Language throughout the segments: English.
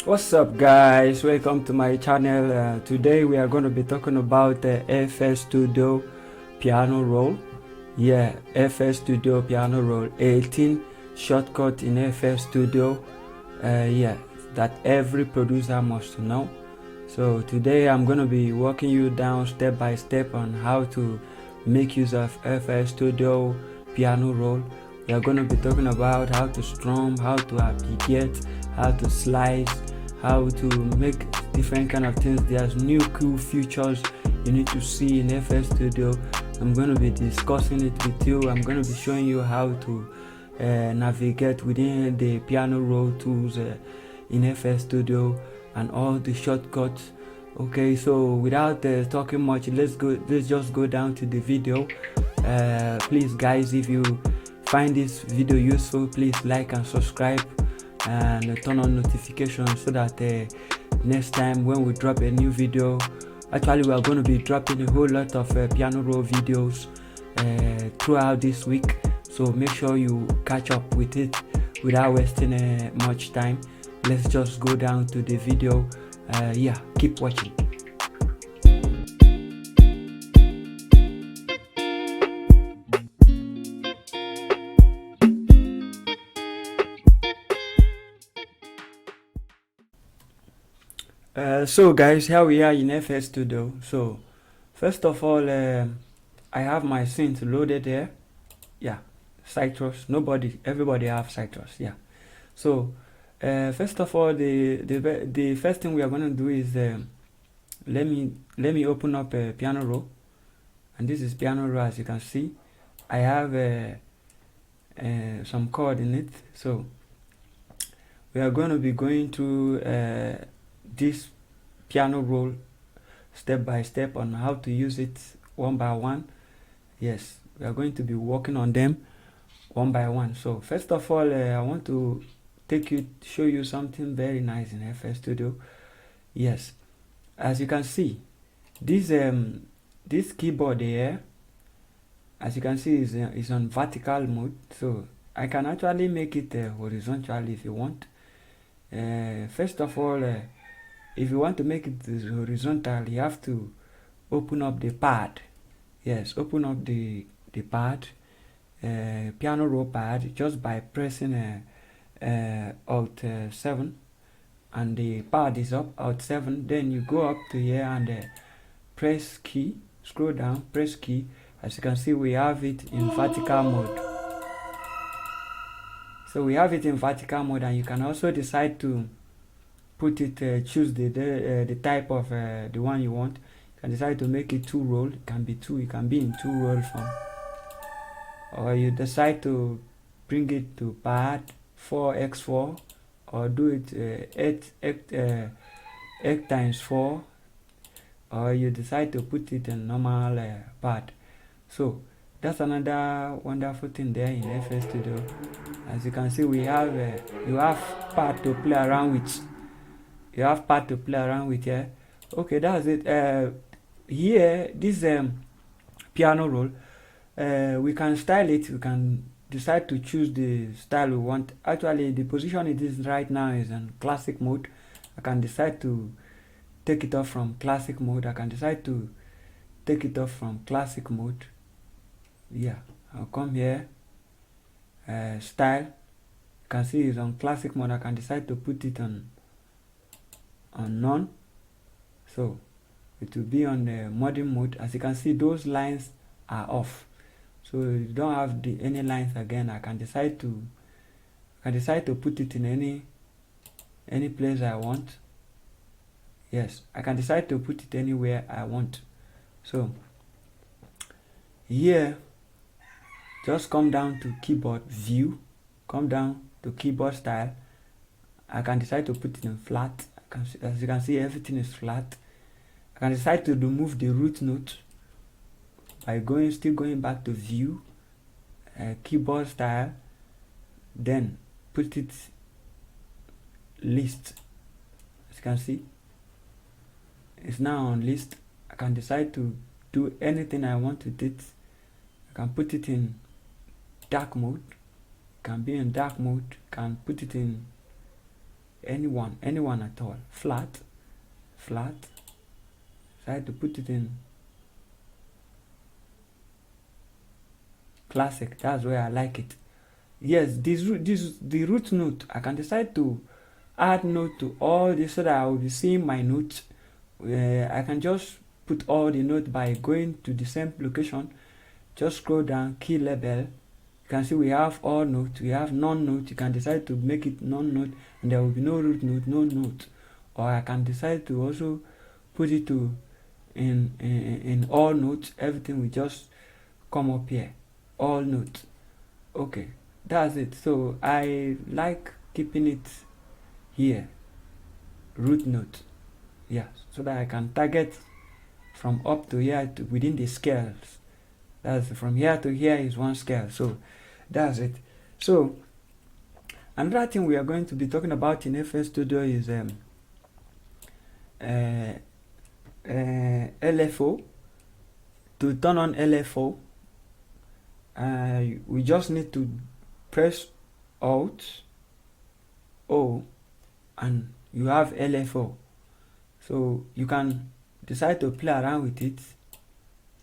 What's up guys, welcome to my channel. Today we are going to be talking about the FL Studio piano roll. Yeah, FL Studio piano roll, 18 shortcut in FL Studio. Yeah, that every producer must know. So today I'm going to be walking you down step by step on how to make use of FL Studio piano roll. We are going to be talking about how to strum, how to applicate, how to slice, how to make different kind of things. There's new cool features you need to see in FL Studio. I'm going to be discussing it with you. I'm going to be showing you how to navigate within the piano roll tools in FL Studio and all the shortcuts. Okay, so without talking much, let's just go down to the video. Please guys, if you find this video useful, please like and subscribe and turn on notifications so that next time when we drop a new video, actually we are going to be dropping a whole lot of piano roll videos throughout this week, so make sure you catch up with it without wasting much time. Let's just go down to the video. Yeah, keep watching. So guys, here we are in FL Studio. So first of all, I have my synth loaded here. Yeah, Citrus. Everybody have Citrus. Yeah. So first of all, the first thing we are going to do is let me open up a piano roll, and this is piano roll. As you can see, I have some chord in it. So we are going to be going through this piano roll step by step on how to use it one by one. Yes, we are going to be working on them one by one. So first of all, I want to show you something very nice in FL Studio. Yes, as you can see, this keyboard here, as you can see, is on vertical mode. So I can actually make it horizontal if you want. First of all, if you want to make it horizontal, you have to open up the pad. Yes, open up the pad, piano roll pad, just by pressing Alt 7, and the pad is up, Alt 7. Then you go up to here and press key, scroll down, press key. As you can see, we have it in vertical mode. So we have it in vertical mode, and you can also decide to put it, choose the type of the one you want. You can decide to make it 2 roll. It can be 2. It can be in 2 roll form, or you decide to bring it to pad 4x4, or do it 8 times 4, or you decide to put it in normal pad. So that's another wonderful thing there in FL Studio. As you can see, we have you have pad to play around with. You have pad to play around with here. Okay, that's it. Here, this piano roll, we can style it. We can decide to choose the style we want. Actually, the position it is right now is in classic mode. I can decide to take it off from classic mode. I can decide to take it off from classic mode. Yeah, I'll come here, style. You can see it's on classic mode. I can decide to put it on none, so it will be on the modern mode. As you can see, those lines are off, so you don't have any lines again. I can decide to put it in any place I want. Yes, I can decide to put it anywhere I want. So here, just come down to keyboard view, come down to keyboard style. I can decide to put it in flat. As you can see, everything is flat. I can decide to remove the root note by still going back to view, keyboard style, then put it list. As you can see, it's now on list. I can decide to do anything I want with it. I can put it in dark mode. Can be in dark mode. Can put it in anyone at all. Flat, try to put it in classic. That's where I like it. Yes, the root note, I can decide to add note to all this so that I will be seeing my notes. I can just put all the note by going to the same location, just scroll down, key label. You can see we have all note, we have non-note. You can decide to make it non-note and there will be no root note, no note. Or I can decide to also put it to in all notes. Everything will just come up here, all note. Okay, that's it. So I like keeping it here, root note. Yeah, so that I can target from up to here to within the scales. That's from here to here is one scale. So that's it. So another thing we are going to be talking about in FL Studio is LFO. To turn on LFO, we just need to press Alt O and you have LFO. So you can decide to play around with it,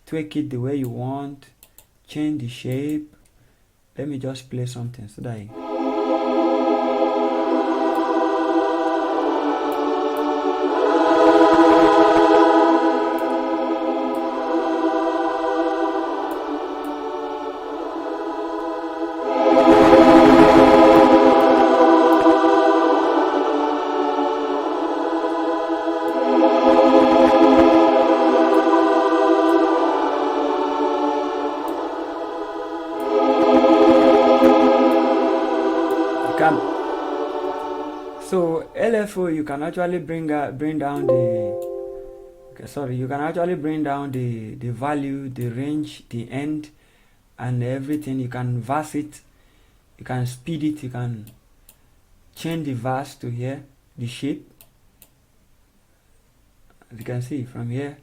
tweak it the way you want, change the shape. Let me just play something so that so LFO, you can actually bring down the you can actually bring down the value, the range, the end, and everything. You can verse it, you can speed it, you can change the verse to here, the shape. As you can see from here,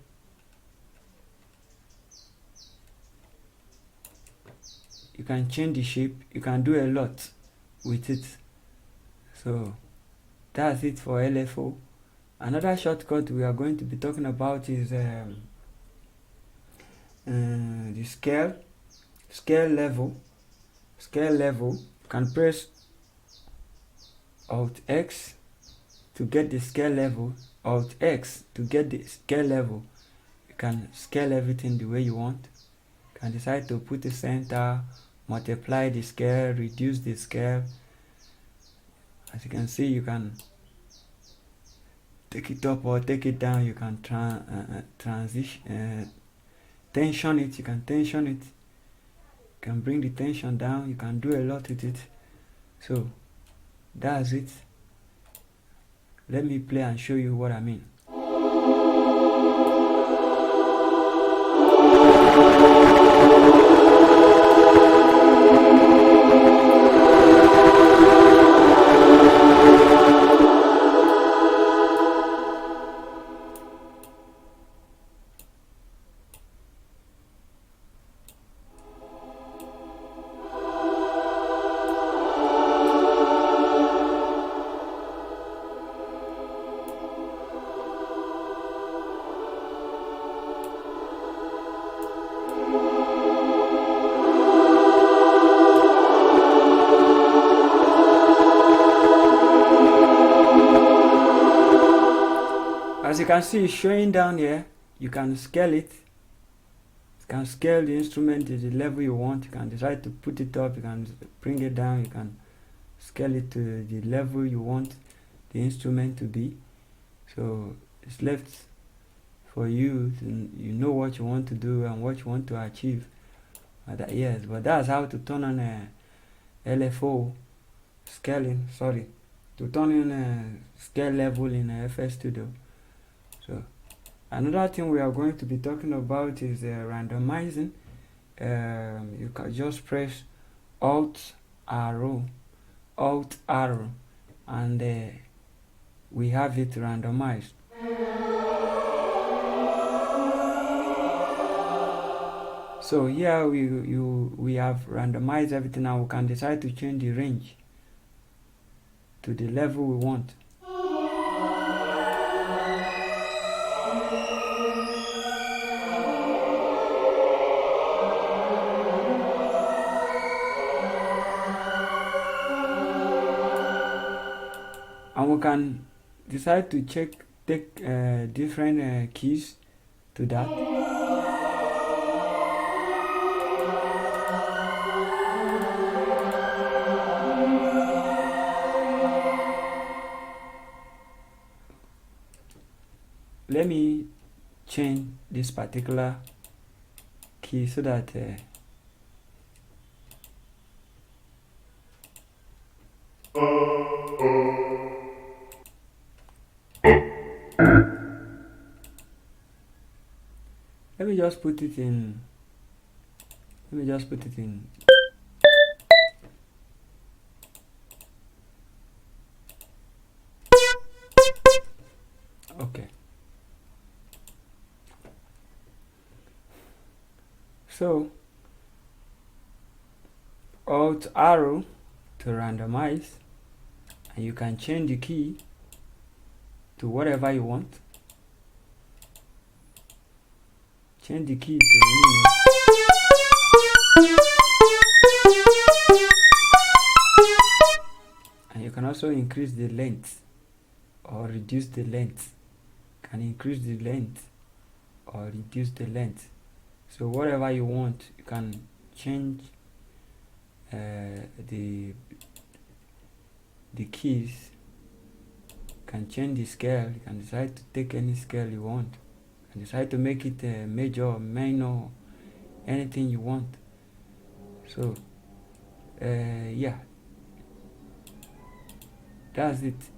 you can change the shape, you can do a lot with it. So that's it for LFO. Another shortcut we are going to be talking about is the scale level. You can press Alt X to get the scale level, Alt X to get the scale level. You can scale everything the way you want. You can decide to put the center, multiply the scale, reduce the scale. As you can see, you can take it up or take it down. You can tension it. You can tension it. You can bring the tension down. You can do a lot with it. So that's it. Let me play and show you what I mean. As you can see, it's showing down here. You can scale it. You can scale the instrument to the level you want. You can decide to put it up. You can bring it down. You can scale it to the level you want the instrument to be. So it's left for you to, you know what you want to do and what you want to achieve. Yes, but that's how to turn on a LFO scaling. Sorry, to turn on a scale level in a FL Studio. So another thing we are going to be talking about is randomizing. You can just press Alt arrow, and we have it randomized. So here we have randomized everything. Now we can decide to change the range to the level we want. and we can decide to take different keys to that. Let me change this particular key so that let me just put it in okay. So Alt arrow to randomize, and you can change the key to whatever you want. Change the key to any note. And you can also increase the length or reduce the length. You can increase the length or reduce the length. So whatever you want, you can change the keys. You can change the scale. You can decide to take any scale you want. You can decide to make it major or minor, anything you want. So yeah, that's it.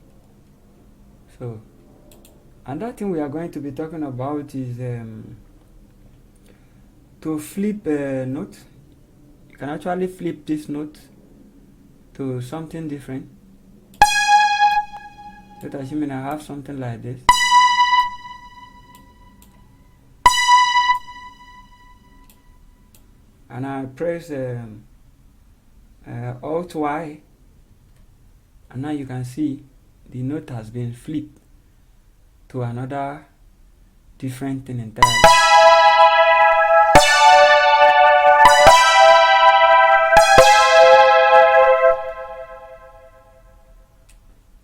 So another thing we are going to be talking about is to flip a note. You can actually flip this note to something different. Let's assume I have something like this. And I press Alt+Y, and now you can see the note has been flipped to another different thing entirely.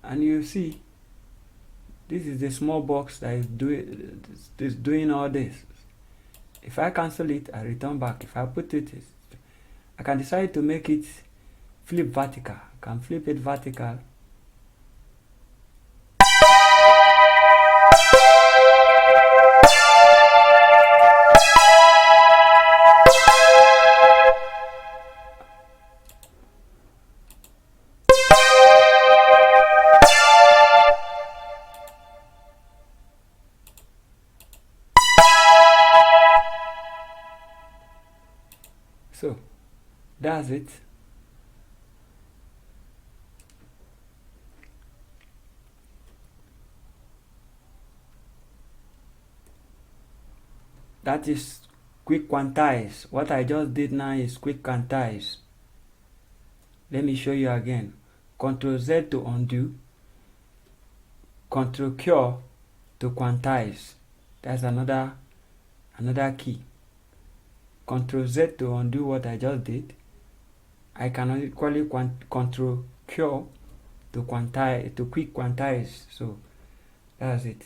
And you see, this is the small box that is doing all this. If I cancel it, I return back. If I put it, I can decide to make it flip vertical. I can flip it vertical. So that's it. That is quick quantize. What I just did now is quick quantize. Let me show you again. Ctrl Z to undo. Ctrl Q to quantize. That's another key. Ctrl Z to undo what I just did. I can equally Ctrl Q to quantize, to quick quantize. So that's it.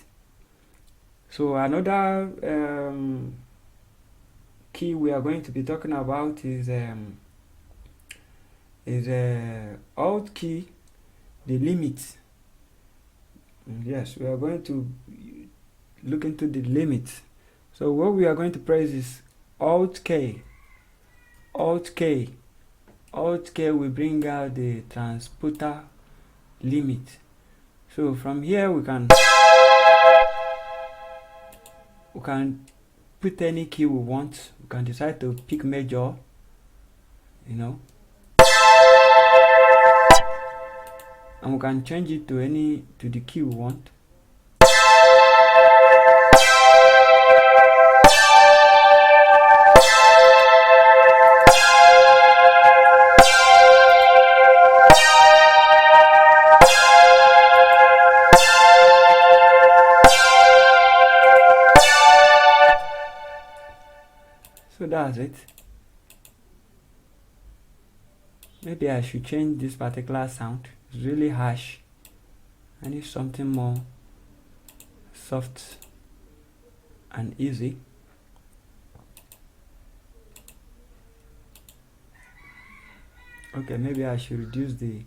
So another key we are going to be talking about is Alt key, the limit. Yes, we are going to look into the limit. So what we are going to press is Alt K. Alt K. Alt K will bring out the transporter limit. So from here we can put any key we want. We can decide to pick major, and we can change it to the key we want. So that's it. Maybe I should change this particular sound. It's really harsh. I need something more soft and easy. Okay, maybe I should reduce the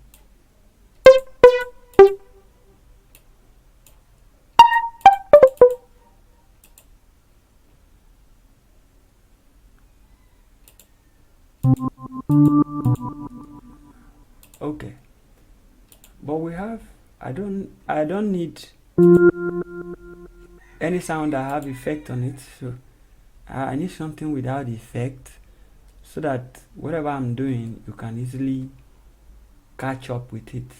okay, but we have I don't need any sound that have effect on it, so I need something without effect, so that whatever I'm doing you can easily catch up with it.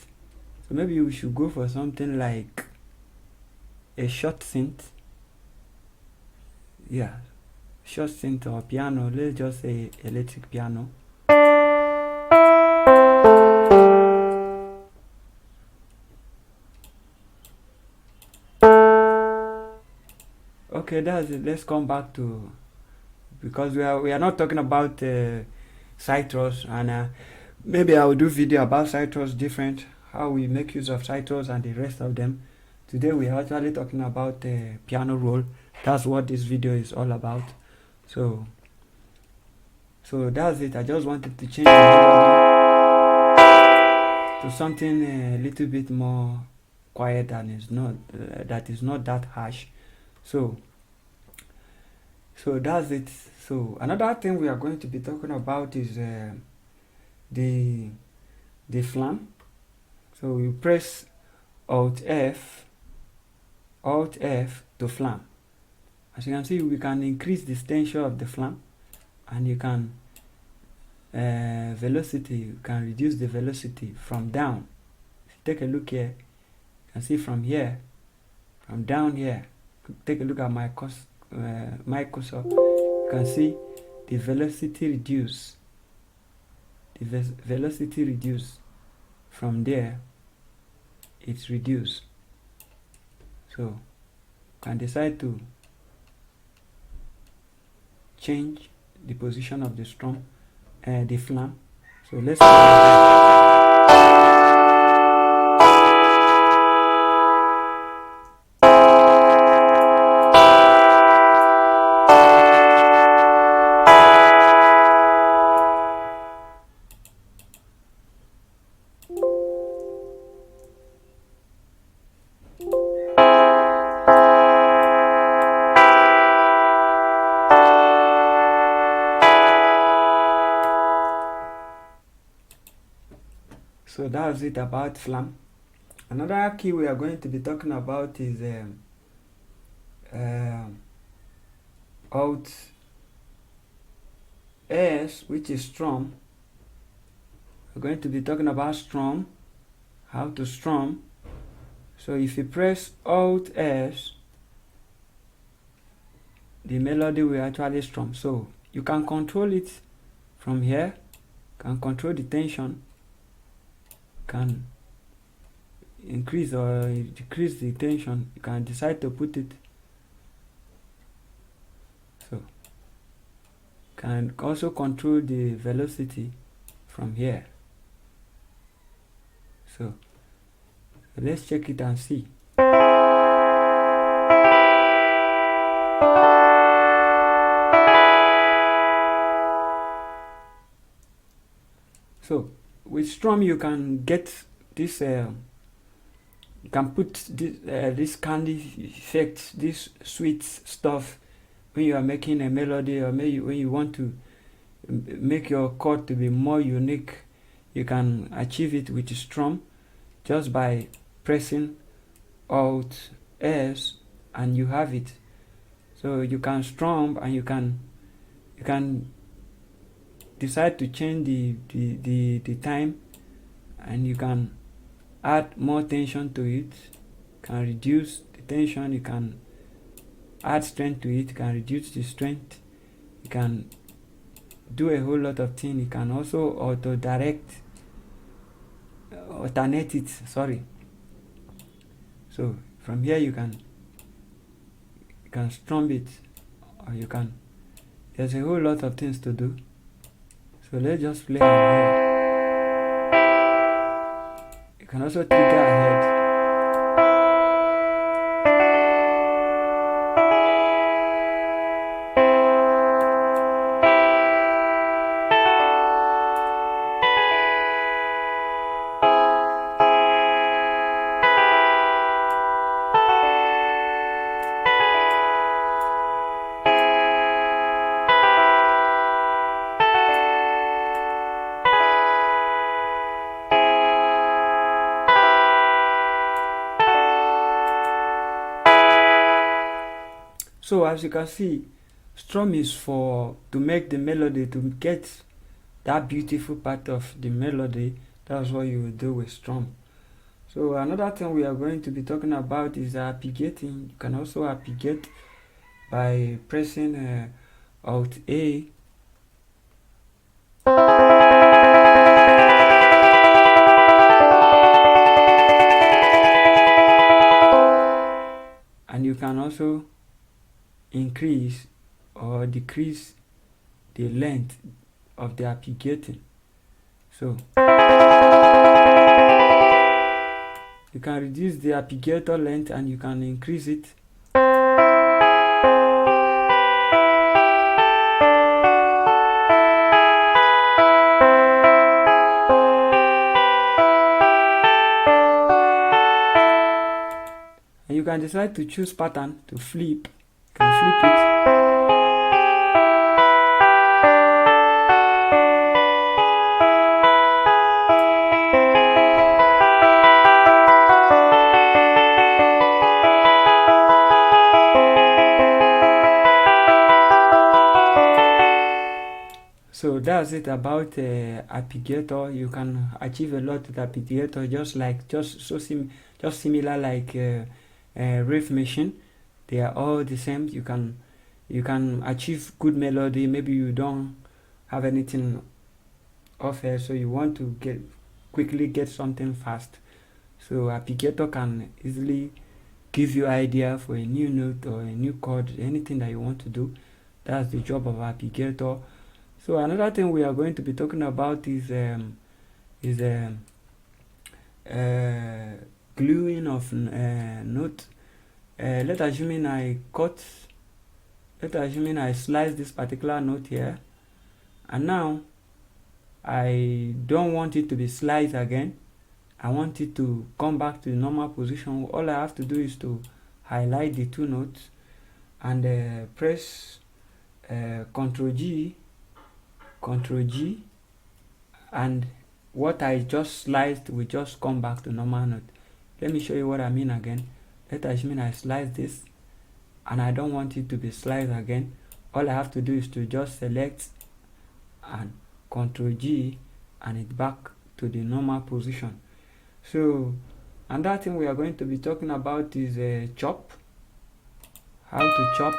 So maybe we should go for something like a short synth. Yeah, short synth or piano. Let's just say electric piano. Okay, that's it. Let's come back to, because we are not talking about Citrus, and maybe I will do video about Citrus different, how we make use of Citrus and the rest of them. Today we are actually talking about piano roll. That's what this video is all about. So that's it. I just wanted to change the melody to something a little bit more quiet and is not that is not that harsh. So that's it. So another thing we are going to be talking about is the flam. So you press Alt F to flam. As you can see, we can increase the extension of the flam, and you can velocity, you can reduce the velocity from down. If you take a look here, you can see from here, from down here, take a look at my cursor, you can see the velocity reduce. The velocity reduce from there, it's reduced. So you can decide to change the position of the strum, the flam. So let's So that's it about flam. Another key we are going to be talking about is ALT+S, which is strum. We're going to be talking about strum, how to strum. So if you press Alt+S, the melody will actually strum. So you can control it from here, can control the tension, can increase or decrease the tension. You can decide to put it. So can also control the velocity from here. So let's check it and see. So with strum you can get this you can put this candy effect, this sweet stuff when you are making a melody, or maybe when you want to make your chord to be more unique. You can achieve it with strum just by pressing Alt+S, and you have it. So you can strum, and you can decide to change the time, and you can add more tension to it, can reduce the tension, you can add strength to it, you can reduce the strength, you can do a whole lot of things. You can also alternate it, sorry. So from here you can strum it, or you can, there's a whole lot of things to do. So let's just play ahead. You can also trigger ahead. So as you can see, STRUM is for to make the melody, to get that beautiful part of the melody. That's what you will do with STRUM. So another thing we are going to be talking about is arpeggiating. You can also arpeggiate by pressing Alt+A. And you can also increase or decrease the length of the arpeggiating. So you can reduce the arpeggiator length and you can increase it. And you can decide to choose pattern to flip. You can flip it. So that's it about arpeggiator. You can achieve a lot with arpeggiator, just similar like riff machine. They are all the same. You can achieve good melody. Maybe you don't have anything off here, so you want to quickly get something fast. So arpeggiator can easily give you idea for a new note or a new chord, anything that you want to do. That's the job of arpeggiator. So another thing we are going to be talking about is gluing of note. Let's assume I slice this particular note here, and now I don't want it to be sliced again. I want it to come back to the normal position. All I have to do is to highlight the two notes and press Ctrl G, and what I just sliced will just come back to normal note. Let me show you what I mean again. Let us mean I slice this and I don't want it to be sliced again. All I have to do is to just select and Ctrl G, and it back to the normal position. So another thing we are going to be talking about is chop. How to chop.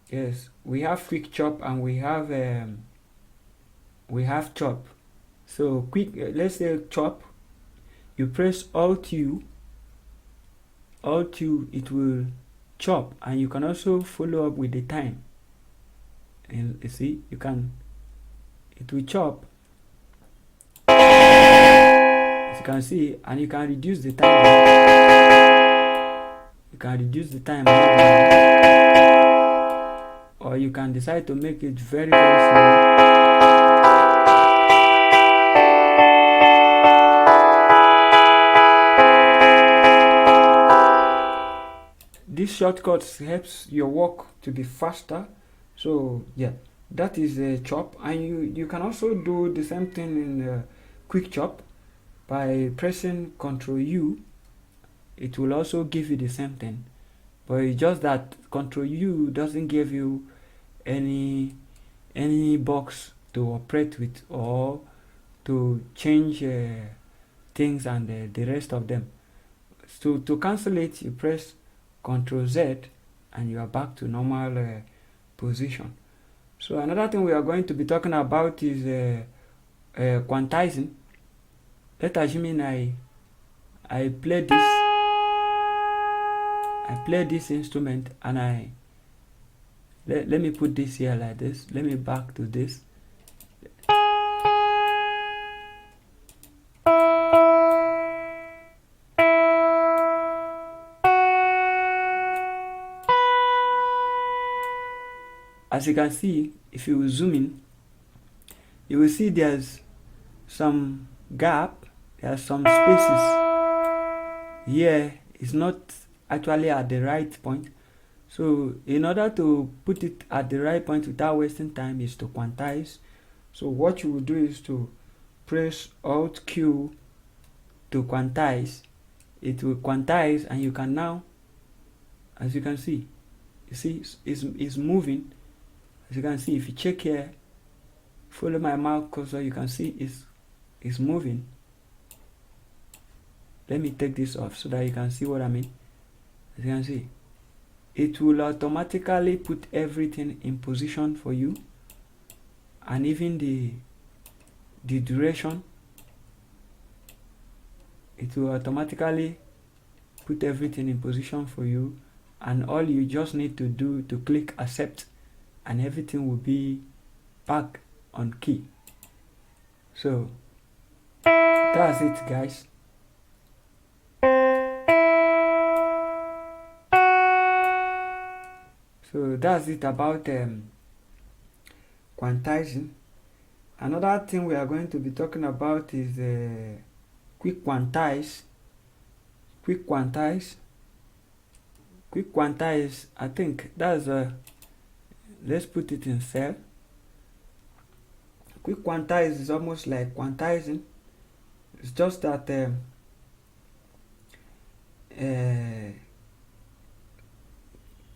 Yes, we have quick chop and we have chop. So quick, let's say chop, you press Alt+U, it will chop, and you can also follow up with the time. And you see, it will chop, as you can see, and you can reduce the time. You can reduce the time, or you can decide to make it very, very slow. This shortcut helps your work to be faster. So yeah, that is a chop, and you can also do the same thing in quick chop by pressing Ctrl+U. It will also give you the same thing, but it's just that Ctrl+U doesn't give you any box to operate with or to change things and the rest of them. So to cancel it, you press Ctrl+Z and you are back to normal position. So another thing we are going to be talking about is quantizing. Let us assume I play this instrument, and let me put this here like this. Let me back to this. As you can see, if you zoom in, you will see there's some gap, there's some spaces here. It's not actually at the right point. So in order to put it at the right point without wasting time is to quantize. So what you will do is to press Alt+Q to quantize. It will quantize, and you can now, as you can see, You see, it's moving. As you can see, if you check here, follow my mouse cursor, you can see it's moving. Let me take this off so that you can see what I mean. As you can see, it will automatically put everything in position for you, and even the duration, it will automatically put everything in position for you, and all you just need to do to click accept, and everything will be back on key. So that's it, guys. So that's it about quantizing. Another thing we are going to be talking about is quick quantize. Quick quantize, I think that's let's put it in cell. Quick quantize is almost like quantizing. It's just that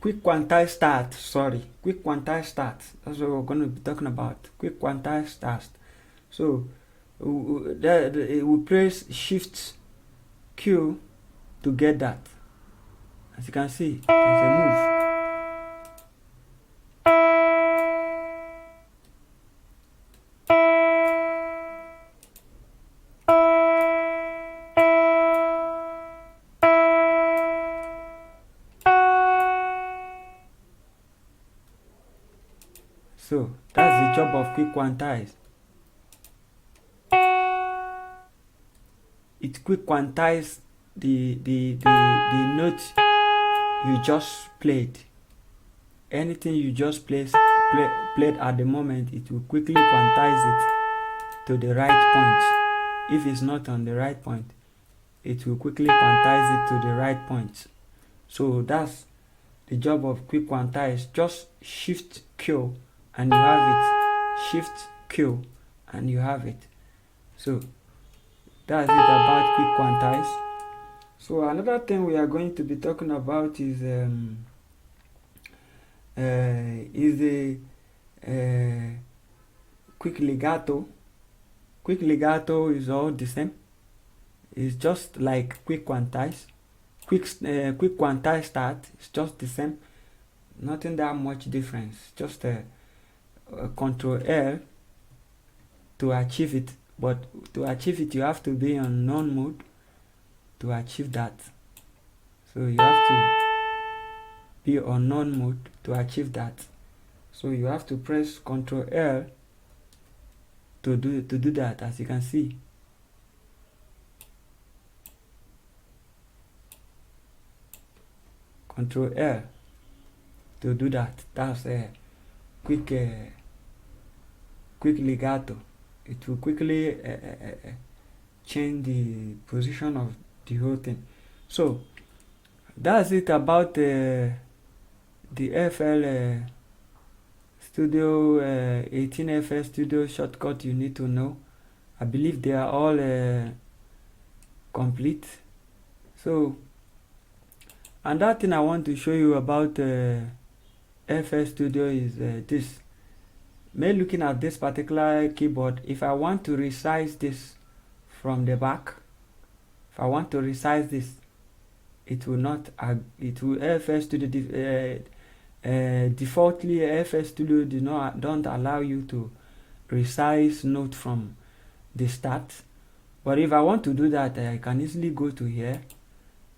quick quantize start, quick quantize start. That's what we're going to be talking about. Quick quantize start. So we press Shift Q to get that. As you can see, there's a move. So that's the job of quick quantize. It quick quantize the note you just played. Anything you just played at the moment, it will quickly quantize it to the right point. If it's not on the right point, it will quickly quantize it to the right point. So that's the job of quick quantize. Just Shift Q and you have it. Shift Q and you have it. So that's it about quick quantize. So another thing we are going to be talking about is the quick legato. Quick legato is all the same. It's just like quick quantize. Quick quantize start is just the same. Nothing that much difference. Just Control L to achieve it. But to achieve it, you have to be on none mode to achieve that. So you have to be on none mode to achieve that. So you have to press Control L to do that, as you can see. Control L to do that. That's a quick legato. It will quickly change the position of the whole thing. So that's it about the FL Studio 18FL Studio shortcut you need to know. I believe they are all complete. So another thing I want to show you about FL Studio is this. Looking at this particular keyboard, if I want to resize this from the back, if I want to resize this, it will not. It will FL Studio defaultly FL Studio don't allow you to resize note from the start. But if I want to do that, I can easily go to here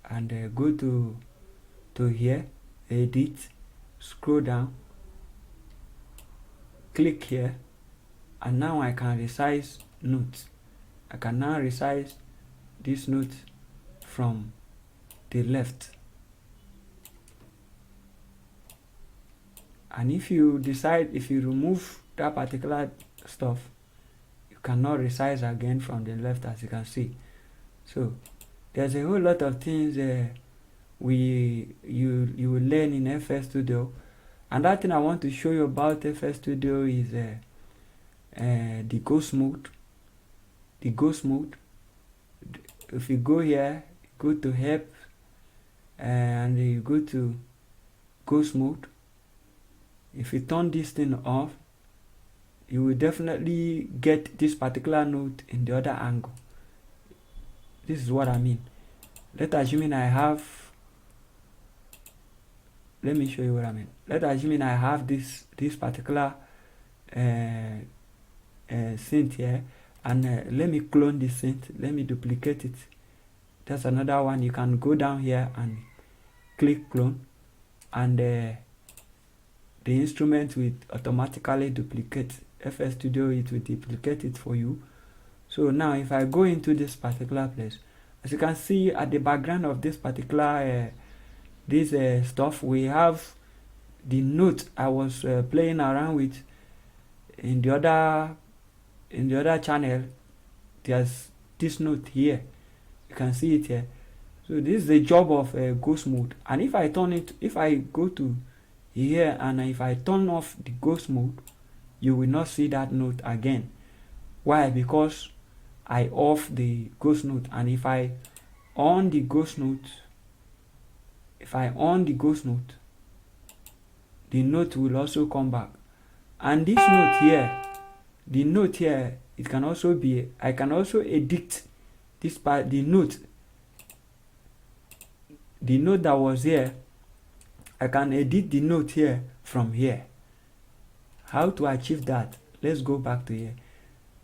and go to here, edit, scroll down, click here, and now I can resize notes. I can now resize this note from the left. And if you decide, if you remove that particular stuff, you cannot resize again from the left, as you can see. So there's a whole lot of things you will learn in FL Studio. Another thing I want to show you about FL Studio is the ghost mode. The ghost mode. If you go here, go to help, and you go to ghost mode, if you turn this thing off, you will definitely get this particular node in the other angle. This is what I mean. Let's assume I have, let me show you what I mean. Let's assume I have this particular synth here, and let me clone this synth. Let me duplicate it. That's another one. You can go down here and click clone, and the instrument will automatically duplicate. FL Studio, it will duplicate it for you. So now if I go into this particular place, as you can see at the background of this particular stuff, we have the note I was playing around with in the other channel. There's this note here, you can see it here. So this is the job of ghost mode. And if I turn it, if I go to here and if I turn off the ghost mode, you will not see that note again. Why? Because I off the ghost note. And if I on the ghost note, the note will also come back. And this note here, the note here, it can also be, I can also edit this part, the note that was here. I can edit the note here from here. How to achieve that? Let's go back to here.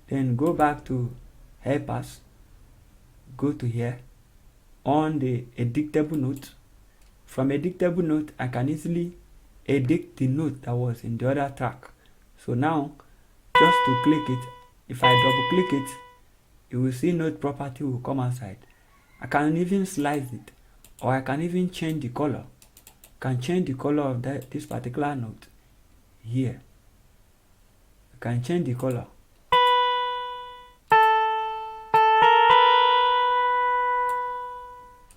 Then go back to helpers. Go to here. On the editable note. From editable note, I can easily edit the note that was in the other track. So now, just to click it, if I double click it, you will see note property will come outside. I can even slice it, or I can even change the color. I can change the color of this particular note here. I can change the color.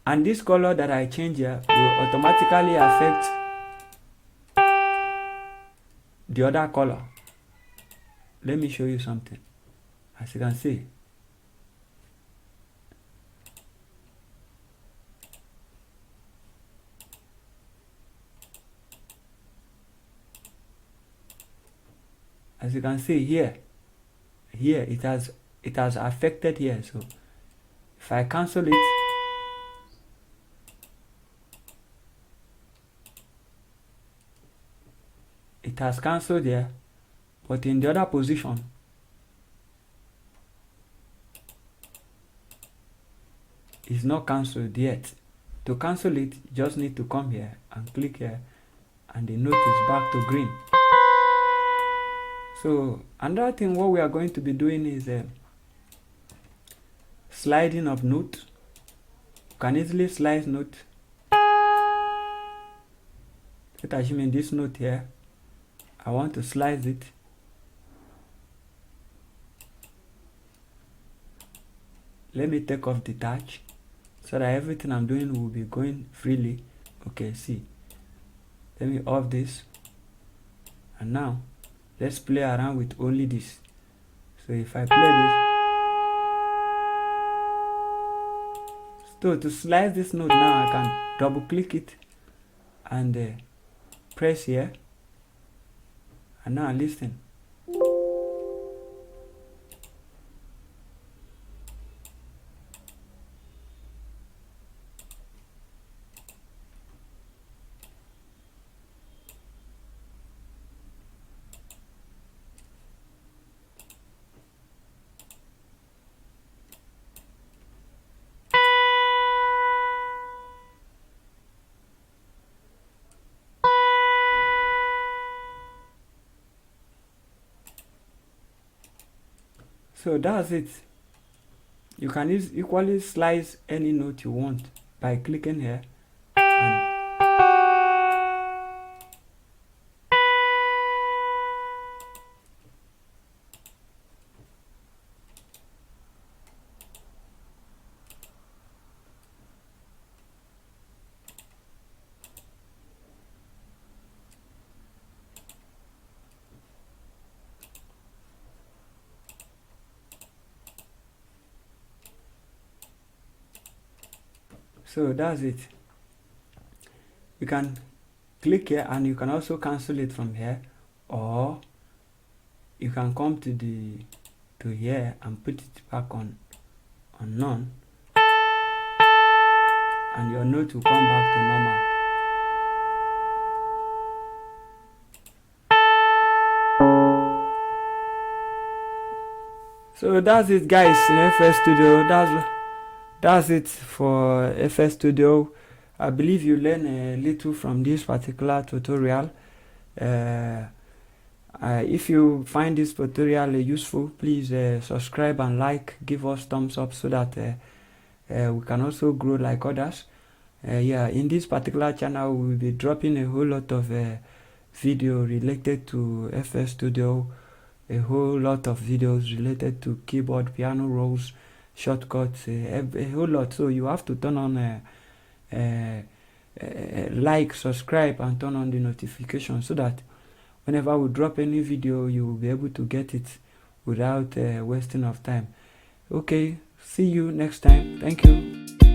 And this color that I change here will automatically affect the other color. Let me show you something. As you can see, here it has affected here. So if I cancel it, it has cancelled here, but in the other position it's not cancelled yet. To cancel it, you just need to come here and click here, and the note is back to green. So another thing what we are going to be doing is sliding of note. You can easily slice note. Let's assume in this note here, I want to slice it. Let me take off the touch so that everything I'm doing will be going freely. Okay, see. Let me off this. And now, let's play around with only this. So if I play this. So to slice this note now, I can double click it and press here. And now listen. So that's it. You can equally slice any note you want by clicking here. So that's it. You can click here, and you can also cancel it from here, or you can come to here and put it back on none, and your note will come back to normal. So that's it, guys, in FL Studio. That's it for FL Studio. I believe you learn a little from this particular tutorial. If you find this tutorial useful, please subscribe and like, give us thumbs up, so that we can also grow like others. Yeah, in this particular channel we will be dropping a whole lot of video related to FL Studio, a whole lot of videos related to keyboard, piano rolls, shortcuts, a whole lot. So you have to turn on like, subscribe, and turn on the notification, so that whenever we drop any video, you will be able to get it without wasting of time. Okay, see you next time. Thank you.